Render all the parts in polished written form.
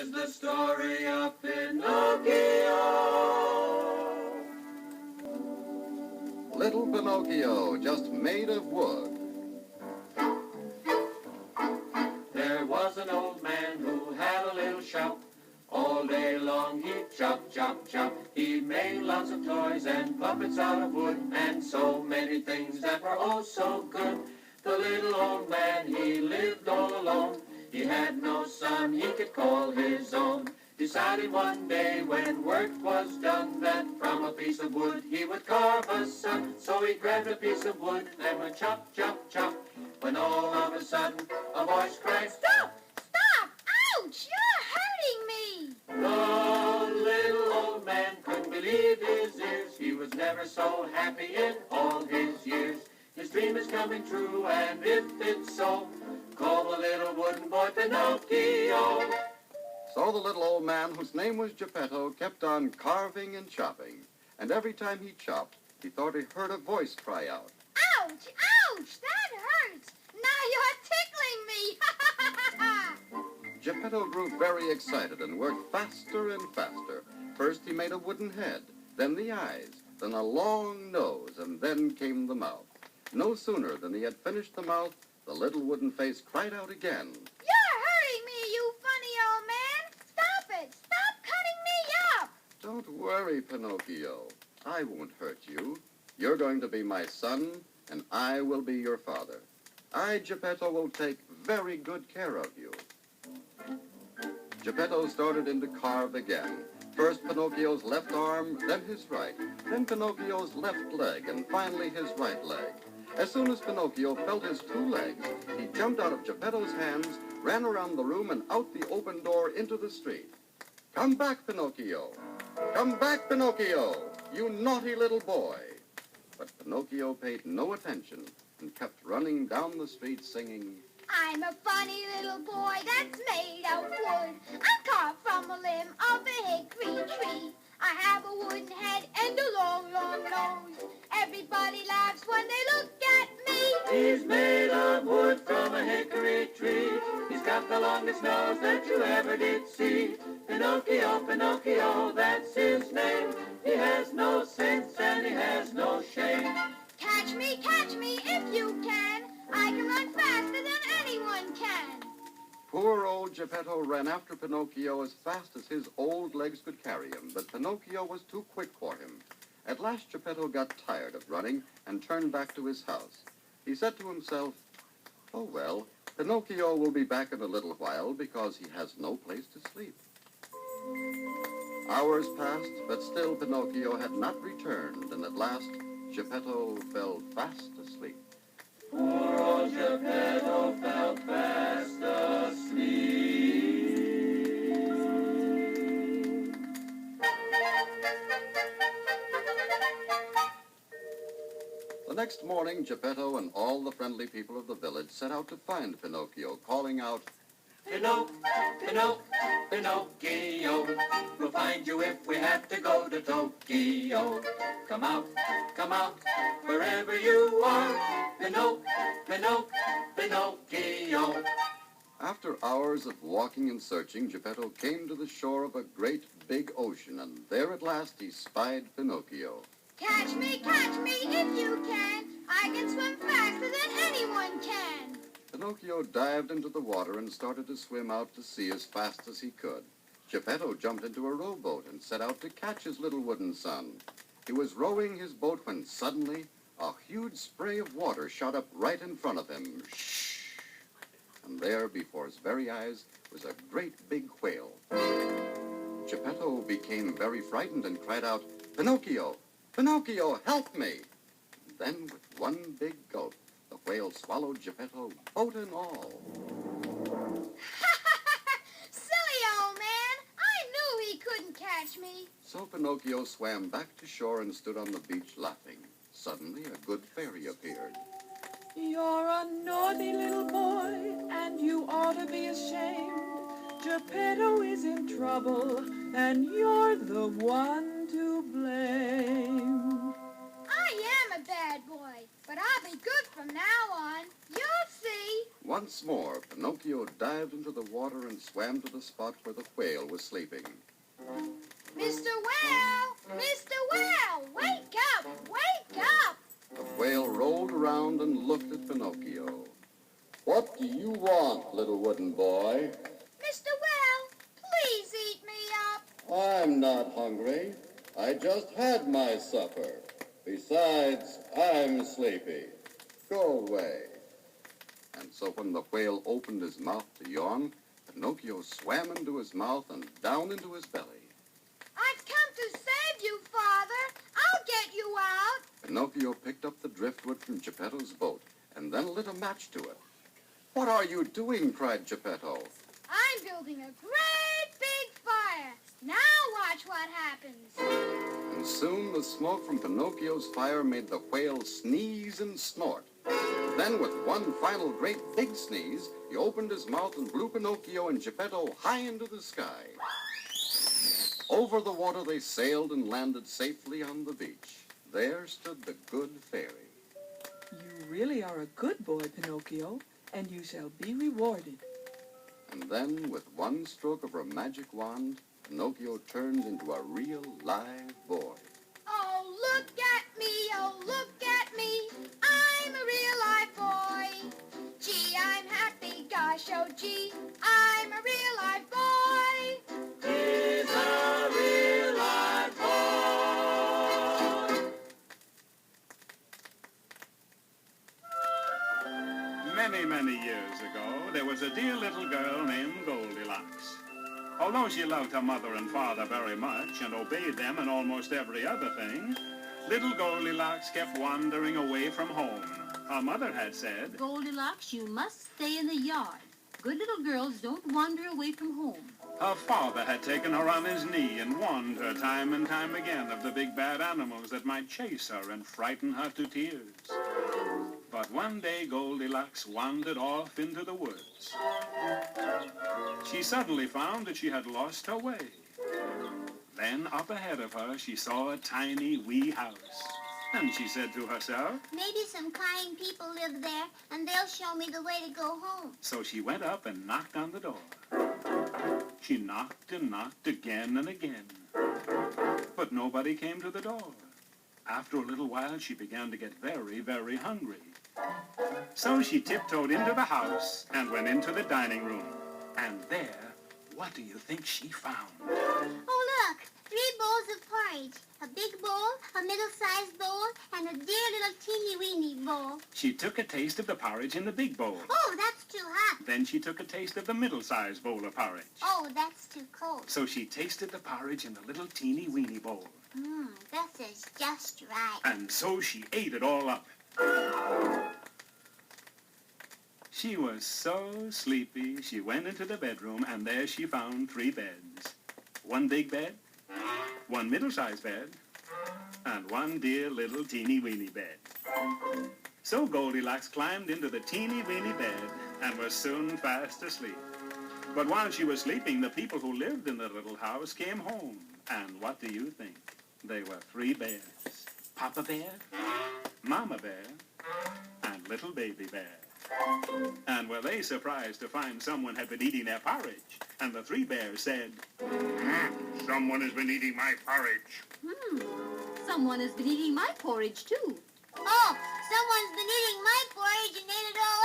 is the story of Pinocchio. Little Pinocchio, just made of wood. There was an old man who had a little shop. All day long he'd chop, chop, chop. He made lots of toys and puppets out of wood, and so many things that were oh so good. The little old man, he lived all alone. He had no son he could call his own. Decided one day when work was done that from a piece of wood he would carve a son. So he grabbed a piece of wood and went chop, chop, chop. When all of a sudden a voice cried, "Stop! Stop! Ouch! You're hurting me!" The little old man couldn't believe his ears. He was never so happy in all his years. His dream is coming true, and if it's so, call the little wooden boy Pinocchio. So the little old man, whose name was Geppetto, kept on carving and chopping. And every time he chopped, he thought he heard a voice cry out, Ouch! Ouch! That hurts! Now you're tickling me! Geppetto grew very excited and worked faster and faster. First he made a wooden head, then the eyes, then a long nose, and then came the mouth. No sooner than he had finished the mouth, the little wooden face cried out again. You're hurting me, you funny old man! Stop it! Stop cutting me up! Don't worry, Pinocchio. I won't hurt you. You're going to be my son, and I will be your father. I, Geppetto, will take very good care of you. Geppetto started in to carve again. First Pinocchio's left arm, then his right, then Pinocchio's left leg, and finally his right leg. As soon as Pinocchio felt his two legs, he jumped out of Geppetto's hands, ran around the room and out the open door into the street. Come back, Pinocchio! Come back, Pinocchio! You naughty little boy! But Pinocchio paid no attention and kept running down the street singing, I'm a funny little boy that's made of wood. I'm carved from a limb of a hickory tree. I have a wooden head and a long, long nose. Everybody laughs when they look at me. He's made of wood from a hickory tree. He's got the longest nose that you ever did see. Pinocchio, Pinocchio, that's his name. He has no sense and he has no shame. Catch me if you can. I can run faster than anyone can. Poor old Geppetto ran after Pinocchio as fast as his old legs could carry him, but Pinocchio was too quick for him. At last Geppetto got tired of running and turned back to his house. He said to himself, oh well, Pinocchio will be back in a little while because he has no place to sleep. Hours passed, but still Pinocchio had not returned, and at last Geppetto fell fast asleep. Poor old Geppetto fell fast asleep. The next morning, Geppetto and all the friendly people of the village set out to find Pinocchio, calling out, Pinocchio, we'll find you if we have to go to Tokyo. Come out, wherever you are. Pinocchio. After hours of walking and searching, Geppetto came to the shore of a great big ocean, and there at last he spied Pinocchio. Catch me if you can. I can swim faster than anyone can. Pinocchio dived into the water and started to swim out to sea as fast as he could. Geppetto jumped into a rowboat and set out to catch his little wooden son. He was rowing his boat when suddenly a huge spray of water shot up right in front of him. Shh! And there, before his very eyes, was a great big whale. Geppetto became very frightened and cried out, Pinocchio! Pinocchio, help me! And then, with one big gulp, the whale swallowed Geppetto, boat and all. Silly old man! I knew he couldn't catch me. So Pinocchio swam back to shore and stood on the beach laughing. Suddenly, a good fairy appeared. You're a naughty little boy, and you ought to be ashamed. Geppetto is in trouble, and you're the one to blame. I am a bad boy, but I'll be good from now on. You'll see. Once more, Pinocchio dived into the water and swam to the spot where the whale was sleeping. Mr. Whale! Mr. Whale! Wake up! Wake up! The whale rolled around and looked at Pinocchio. "What do you want, little wooden boy?" Mr. Whale, please eat me up. "I'm not hungry. I just had my supper. Besides, I'm sleepy. Go away." And so when the whale opened his mouth to yawn, Pinocchio swam into his mouth and down into his belly. I've come to save you, Father. I'll get you out. Pinocchio picked up the driftwood from Geppetto's boat and then lit a match to it. "What are you doing?" cried Geppetto. I'm building a great big fire. Now watch what happens. And soon the smoke from Pinocchio's fire made the whale sneeze and snort. Then with one final great big sneeze, he opened his mouth and blew Pinocchio and Geppetto high into the sky. Over the water they sailed and landed safely on the beach. There stood the good fairy. You really are a good boy, Pinocchio, and you shall be rewarded. And then, with one stroke of her magic wand, Pinocchio turned into a real live boy. Oh, look at me. Oh, look at me. I'm a real live boy. Gee, I'm happy. Gosh, oh, gee. I'm a real live boy. He's a real live boy. Many, many years ago, there was a dear little girl named Goldie Locks. Although she loved her mother and father very much and obeyed them in almost every other thing, little Goldie Locks kept wandering away from home. Her mother had said, Goldilocks, you must stay in the yard. Good little girls don't wander away from home. her father had taken her on his knee and warned her time and time again of the big bad animals that might chase her and frighten her to tears. But one day Goldilocks wandered off into the woods. She suddenly found that she had lost her way. Then up ahead of her she saw a tiny wee house. And she said to herself, Maybe some kind people live there, and they'll show me the way to go home. so she went up and knocked on the door. She knocked and knocked again and again. But nobody came to the door. After a little while she began to get very, very hungry. So she tiptoed into the house and went into the dining room. And there, what do you think she found? Oh, look! 3 bowls of porridge. A big bowl, a middle-sized bowl, and a dear little teeny-weeny bowl. She took a taste of the porridge in the big bowl. Oh, that's too hot. Then she took a taste of the middle-sized bowl of porridge. Oh, that's too cold. So she tasted the porridge in the little teeny-weeny bowl. This is just right. And so she ate it all up. She was so sleepy, she went into the bedroom, and there she found 3 beds. 1 big bed, 1 middle-sized bed, and 1 dear little teeny-weeny bed. So Goldilocks climbed into the teeny-weeny bed and was soon fast asleep. But while she was sleeping, the people who lived in the little house came home. And what do you think? They were 3 bears. Papa Bear, Mama Bear, and little Baby Bear. And were they surprised to find someone had been eating their porridge? And the 3 bears said, someone has been eating my porridge. Someone has been eating my porridge, too. Oh, someone's been eating my porridge and ate it all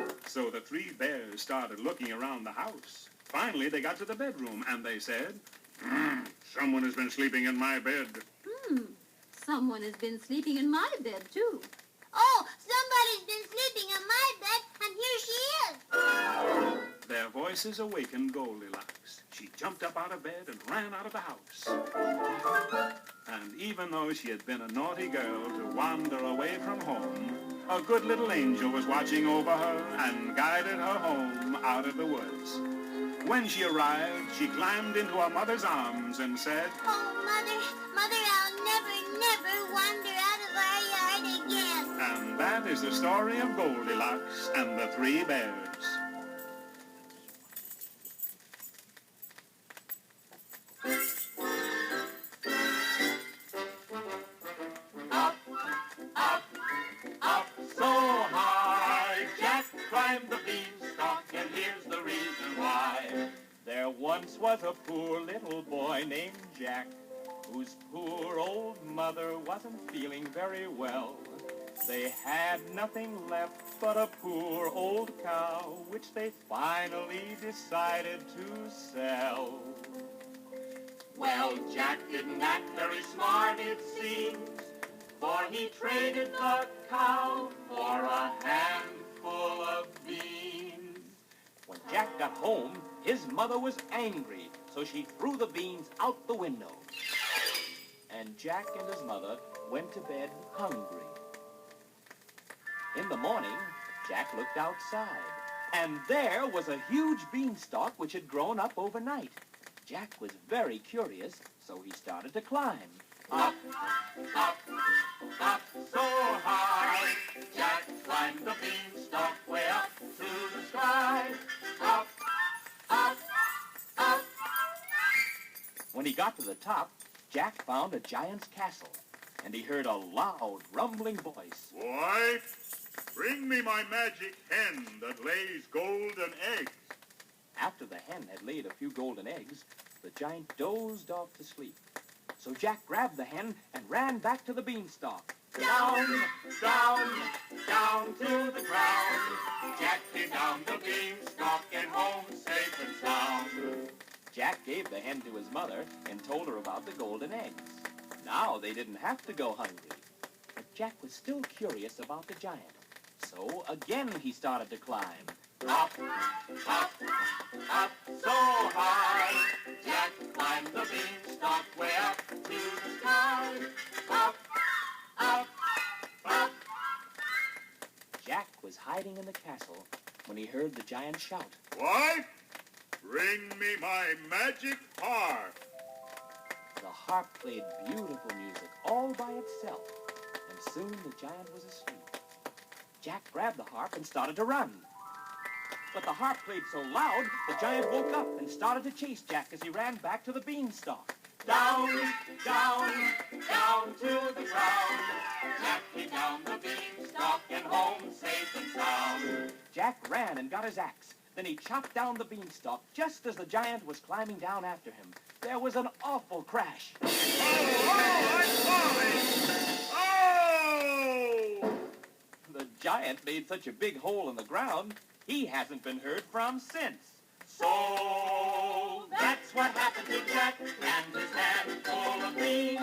up. So the 3 bears started looking around the house. Finally, they got to the bedroom, and they said, someone has been sleeping in my bed. Someone has been sleeping in my bed, too. Oh, somebody's been sleeping in my bed, and here she is. Their voices awakened Goldilocks. She jumped up out of bed and ran out of the house. And even though she had been a naughty girl to wander away from home, a good little angel was watching over her and guided her home out of the woods. When she arrived, she climbed into her mother's arms and said, Oh, Mother, I'll never wander out of our yard again. and that is the story of Goldilocks and the 3 bears. Up once was a poor little boy named Jack, whose poor old mother wasn't feeling very well. They had nothing left but a poor old cow, which they finally decided to sell. Well, Jack didn't act very smart, it seems, for he traded the cow for a handful of beans. When Jack got home, his mother was angry, so she threw the beans out the window. And Jack and his mother went to bed hungry. In the morning, Jack looked outside, and there was a huge beanstalk which had grown up overnight. Jack was very curious, so he started to climb. Up, up, up so high. Jack climbed the beanstalk way up to the sky. Up, up, up. When he got to the top, Jack found a giant's castle, and he heard a loud, rumbling voice. Wife, bring me my magic hen that lays golden eggs. After the hen had laid a few golden eggs, the giant dozed off to sleep. So Jack grabbed the hen and ran back to the beanstalk. Down, down, down to the ground. Jack came down the beanstalk and home safe and sound. Jack gave the hen to his mother and told her about the golden eggs. Now they didn't have to go hungry. But Jack was still curious about the giant. So again he started to climb. Up, up, up so high. Jack climbed the beanstalk way up to the sky. Up, up, up. Jack was hiding in the castle when he heard the giant shout. Wife, bring me my magic harp. The harp played beautiful music all by itself, and soon the giant was asleep. Jack grabbed the harp and started to run. But the harp played so loud, the giant woke up and started to chase Jack as he ran back to the beanstalk. Down, down, down to the ground. Jack came down the beanstalk and home safe and sound. Jack ran and got his axe. Then he chopped down the beanstalk just as the giant was climbing down after him. There was an awful crash. Oh, I'm falling! Oh! The giant made such a big hole in the ground, he hasn't been heard from since. So that's what happened to Jack and his handful of beans.